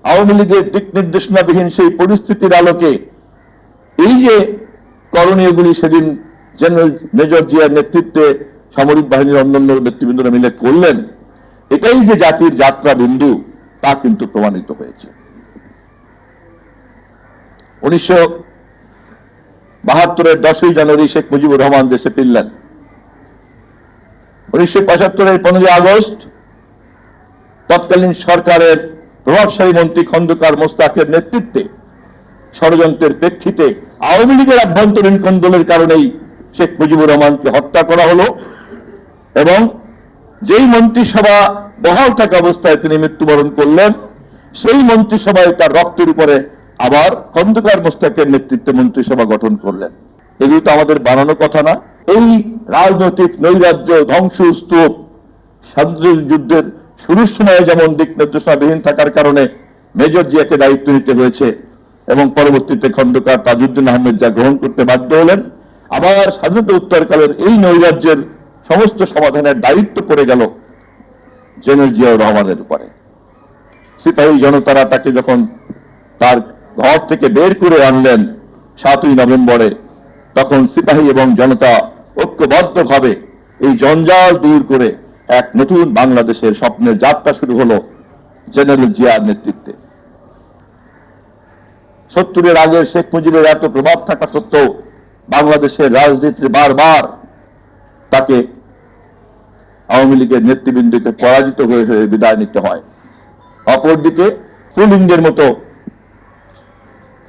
আওয়ামী লীগের দিক নির্দেশনাবিহীন সেই পরিস্থিতির আলোকে এই যে করণীয়গুলি সেদিন জেনারেল মেজর জিয়ার নেতৃত্বে সামরিক বাহিনীর অন্যান্য নেতৃবৃন্দরা মিলে করলেন, এটাই যে জাতির যাত্রা বিন্দু তা কিন্তু প্রমাণিত হয়েছে। 1972-এর 10ই জানুয়ারি শেখ মুজিবুর রহমান দেশে ফিরলেন। 1975-এর 15ই আগস্ট তৎকালীন সরকারের প্রভাবশালী মন্ত্রী খন্দকার মোস্তাকের নেতৃত্বে ষড়যন্ত্রের প্রেক্ষিতে আওয়ামী লীগের আভ্যন্তরীণ কোন্দলের কারণেই শেখ মুজিবুর রহমানকে হত্যা করা হলো এবং যেই মন্ত্রিসভা বহাল থাকা অবস্থায় তিনি মৃত্যুবরণ করলেন, সেই মন্ত্রিসভায় তার রক্তের উপরে আবার খন্দকার মোস্তাকের নেতৃত্বে মন্ত্রিসভা গঠন করলেন। এগুলো তো আমাদের বানানো কথা না। এই রাজনৈতিক নৈরাজ্য, ধ্বংস, স্তূপ স্বাধীনতা যুদ্ধের শুরুর সময়ে যেমন দিক নির্দেশনাবিহীন থাকার কারণে মেজর জিয়াকে দায়িত্ব নিতে হয়েছে এবং পরবর্তীতে খন্দকার তাজউদ্দিন আহমেদ যা গ্রহণ করতে বাধ্য হলেন, আবার স্বাধীনতা উত্তরকালের এই নৈরাজ্যের সমস্ত সমাধানের দায়িত্ব পড়ে গেল জেনারেল জিয়াউর রহমানের উপরে। সিপাহী জনতারা তাকে যখন তার ঘর থেকে বের করে আনলেন 7ই নভেম্বরে, তখন সিপাহী এবং জনতা ঐক্যবদ্ধভাবে এই জঞ্জাল দূর করে এক নতুন বাংলাদেশের স্বপ্নের যাত্রা শুরু হলো জেনারেল জিয়ার নেতৃত্বে। 70-এর আগের শেখ মুজিবের এত প্রভাব থাকা সত্ত্বেও বাংলাদেশের রাজনীতিতে বারবার তাকে আওয়ামী লীগের নেতৃবৃন্দকে পরাজিত হয়ে হয়ে বিদায় নিতে হয়। অপরদিকে পুলিংদের মতো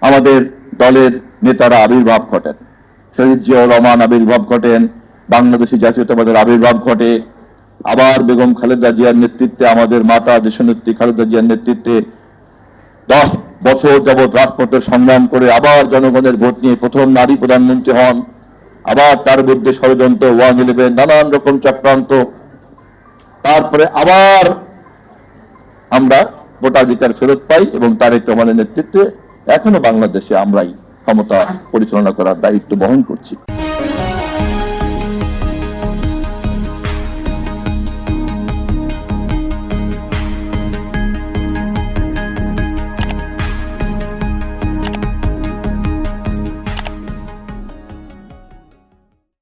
আমাদের দলের নেতারা আবির্ভাব ঘটেন, শহীদ জিয়াউর রহমান আবির্ভাব ঘটেন, বাংলাদেশী জাতীয়তাবাদের আবির্ভাব ঘটে, আবার বেগম খালেদা জিয়ার নেতৃত্বে, আমাদের মাতা দেশনেত্রী খালেদা জিয়ার নেতৃত্বে 10 বছর যাবৎ রাজপথের সংগ্রাম করে আবার জনগণের ভোট নিয়ে প্রথম নারী প্রধানমন্ত্রী হন। আবার তার বিরুদ্ধে ষড়যন্ত্র, 111, নানান রকম চক্রান্ত, তারপরে আবার আমরা ভোটাধিকার ফেরত পাই এবং তারেক রহমানের নেতৃত্বে এখনো বাংলাদেশে আমরাই ক্ষমতা পরিচালনা করার দায়িত্ব বহন করছি।